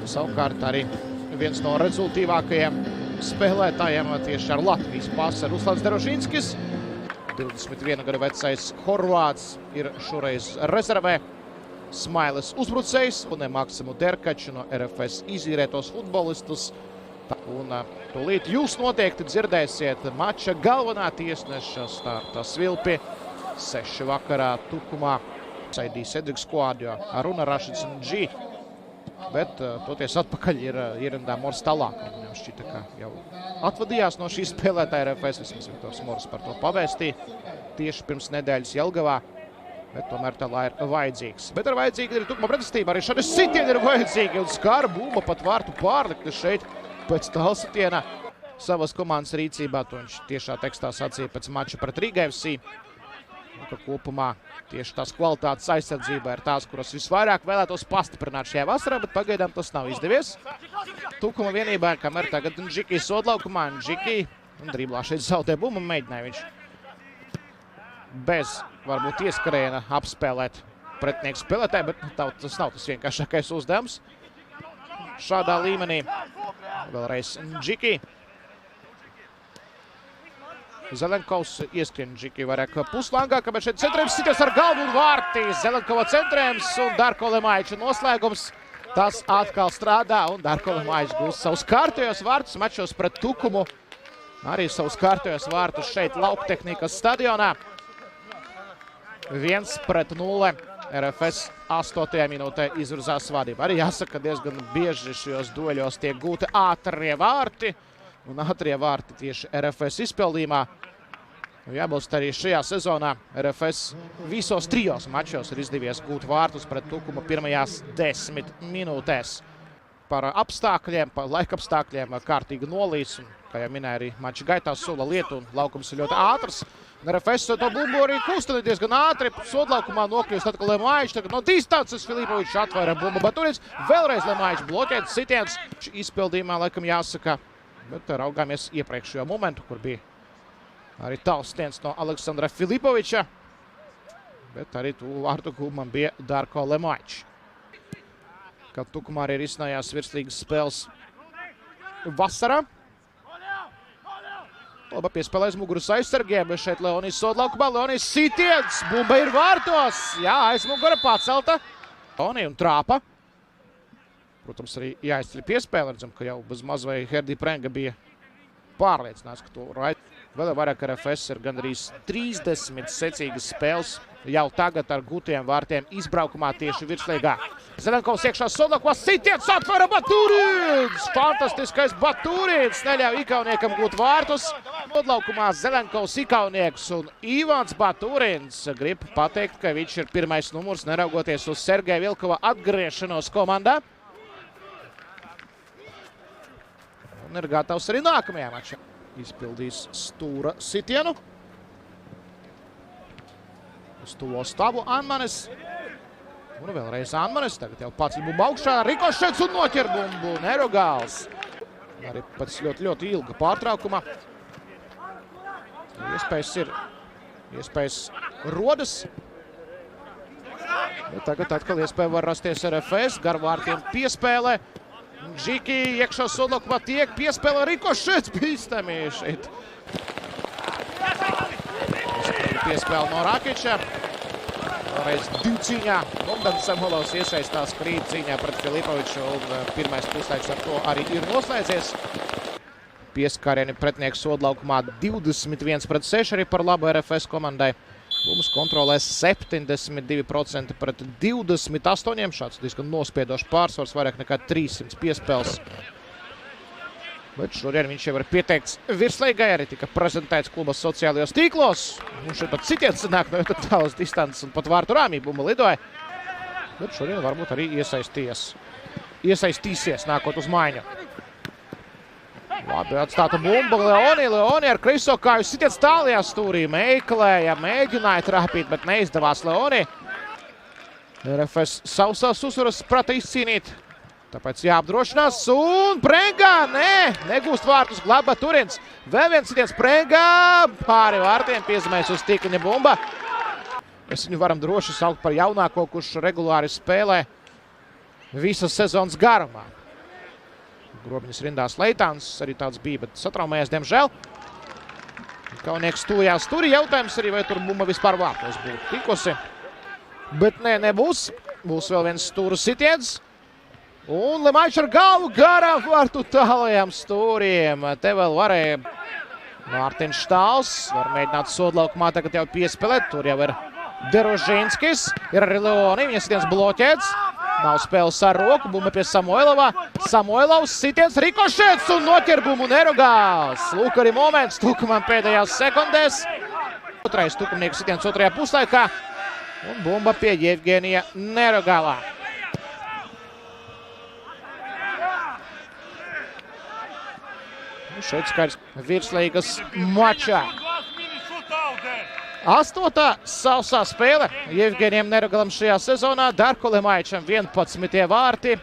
Savukārt arī viens no rezultīvākajiem spēlētājiem tieši ar Latvijas pasi Ruslans Derošinskis. 21 gadu vecais horvāts ir šoreiz rezervē. Smailes uzbrucējs un Maksimu Derkaču no RFS izīrētos futbolistus. Un tūlīt jūs noteikti dzirdēsiet mača galvenā tiesneša starta svilpi 6 vakarā Tukumā. Saidīs Edriks Kuādjo, Aruna Rašids un G. Bet toties atpakaļ ir ierindā Mors Talāk. Viņam šķita, ka jau atvadījās no šī spēlētāja RFS. Vismaz Viktors Mors par to pavēstīja tieši pirms nedēļas Jelgavā. Bet tomēr Talā ir vajadzīgs. Bet ir vajadzīga arī Tukuma pretestība. Arī šādi sitieni ir vajadzīgi. Un skara bumba pat vārtu pārlikta šeit pēc tālsitiena savas komandas rīcībā. To viņš tiešā tekstā sacīja pēc mača pret Riga FC. Ka kopumā tieši tās kvalitātes aizsardzībā ir tās, kuras visvairāk vēlētos pastiprināt šajā vasarā, bet pagaidām tas nav izdevies. Tukuma vienībā, kamēr tagad Džiki sodlaukumā, Džiki driblā šeit zaudē bumbu, mēģināja viņš bez varbūt ieskrējiena apspēlēt pretinieku spēlētāju, bet tas nav tas vienkāršākais uzdevums šādā līmenī. Vēlreiz Džiki. Zelenkovs ieskrien Džiki vairāk puslangā, kamēr šeit centrējums sities ar galvu un vārtī. Zelenkova centrējums un Darko Lemaiča noslēgums. Tas atkal strādā un Darko Lemaičs gūs savus kārtējos vārtus mačos pret Tukumu. Arī savus kārtējos vārtus šeit Lauktehnikas stadionā. 1-0. RFS 8. minūtē izvirzās vadību. Arī jāsaka, diezgan bieži šajos dueļos tiek gūti ātrie vārti. Un ātrie vārti tieši RFS izpildījumā. Jābalst arī šajā sezonā RFS visos 3 mačos ir izdevies gūt vārtus pret Tukumu pirmajās 10 minūtēs. Par apstākļiem, par laikapstākļiem kārtīgi nolīs. Un, kā jau minēja arī mača gaitā sola lietu un laukums ir ļoti ātrs. Un RFS to bumbu arī kustani diezgan ātri. Sodlaukumā nokļūst atkal Lemaičs. Tagad no distances Filipovičs atvaira bumbu. Baturins vēlreiz Lemaičs bloķēt sitiens. Izpildījumā laikam jāsaka. Bet raugāmies iepriekšējo momentu, kur bija arī tālstiens no Aleksandra Filipoviča. Bet arī tuvu vārtu gūmam bija Darko Lemaičs. Kad Tukumā arī risinājās virslīgas spēles vasarā. Laba piespēlēs muguras aizsargiem, bet šeit Leonijas sodlaukumā. Leonijas sitiens, bumba ir vārtos. Jā, aizmugura pacelta. Leonija un trāpa. Protams, arī jāizceļ piespēle. Redzam, ka jau bez maz vai Herdi Prenga bija pārliecināts, ka to raid. Vēl vairāk RFS ir gandrīz 30 secīgas spēles jau tagad ar gūtiem vārtiem izbraukumā tieši virslīgā. Zelenkovs iekšā sodlaukumā, sitiens atvēra Baturins! Fantastiskais Baturins neļauj Ikauniekam gūt vārtus. Sodlaukumā Zelenkovs Ikaunieks un Ivans Baturins grib pateikt, ka viņš ir pirmais numurs, neraugoties uz Sergeja Vilkova atgriešanos komandā. Un ir gatavs arī nākamajā mačā. Izpildīs stūra sitienu. Uz to stāvu Anmanis. Un vēlreiz Anmanis. Tagad jau pats bumbu augšā. Rikošets un noķer bumbu. Nerogāls. Arī pēc ļoti ilga pārtraukuma. Iespējas ir. Iespējas rodas. Bet tagad atkal iespēja var rasties RFS. Garvārtiem piespēlē. Džiki iekšā sodlaukumā tiek piespēlē Rikošets. Bīstami šeit. Piespēle no Rakiča. Vēlreiz divu cīņā. Bogdans Samolovs iesaistās krīt cīņā pret Filipoviču. Un pirmais puslaiks ar to arī ir noslēdzies. Pieskarieni pretinieks sodlaukumā 21-6 arī par labu RFS komandai. Bumbas kontrolē 72% pret 28. Šāds diezgan nospiedošs pārsvars, vairāk nekā 300 piespēles. Bet šodien viņš jau ir pieteikts virslīgai, arī tika prezentēts kluba sociālajos tīklos. Un šeit pat sitiens nāk no tālas distances un pat vārtu rāmī bumba lidoja. Bet šodien varbūt arī iesaistīsies nākot uz maiņu. Labi atstāta bumba Leoni ar Krisokāju sitiens tālajā stūrī. Meklēja, mēģināja trāpīt, bet neizdevās Leoni. RFS savas uzvaras prata izcīnīt. Tāpēc jāapdrošinās un Prengā, negūst vārtus glaba Turins. Vēl viens sitiens Prengā, pāri vārtiem piezemēs uz tīkliņa bumba. Mēs viņu varam droši saukt par jaunāko, kurš regulāri spēlē visas sezonas garumā. Grobiņas rindās Leitāns, arī tāds bija, bet satraumējies, diemžēl. Kaunieks tuvajās turi, jautājums arī, vai tur bumba vispār vārtos būtu tikusi. Bet nē, nebūs. Būs vēl viens stūru sitiens. Un Lemaičs ar galvu garām vārtu tālajām stūriem. Te vēl varēja Mārtiņš Štāls. Var mēģināt sodlaukumā tagad jau piespēlēt. Tur jau ir Derožinskis. Ir arī Leoni. Viņa sitiens bloķēts. Nav spēles ar roku. Bumba pie Samoilovā. Samoilovs sitiens rikošēts un noķer bumbu Nerogāls. Lūk arī moments Tukumam pēdējās sekundēs. Otrais Tukumnieku sitiens otrajā puslaikā. Un bumba pie Jevgenija Nerogālā. Šeit skaidrs virslīgas mačā. 8. sausā spēle Jevgenijam Nerogalam šajā sezonā. Darko Lemaičam 11. vārti.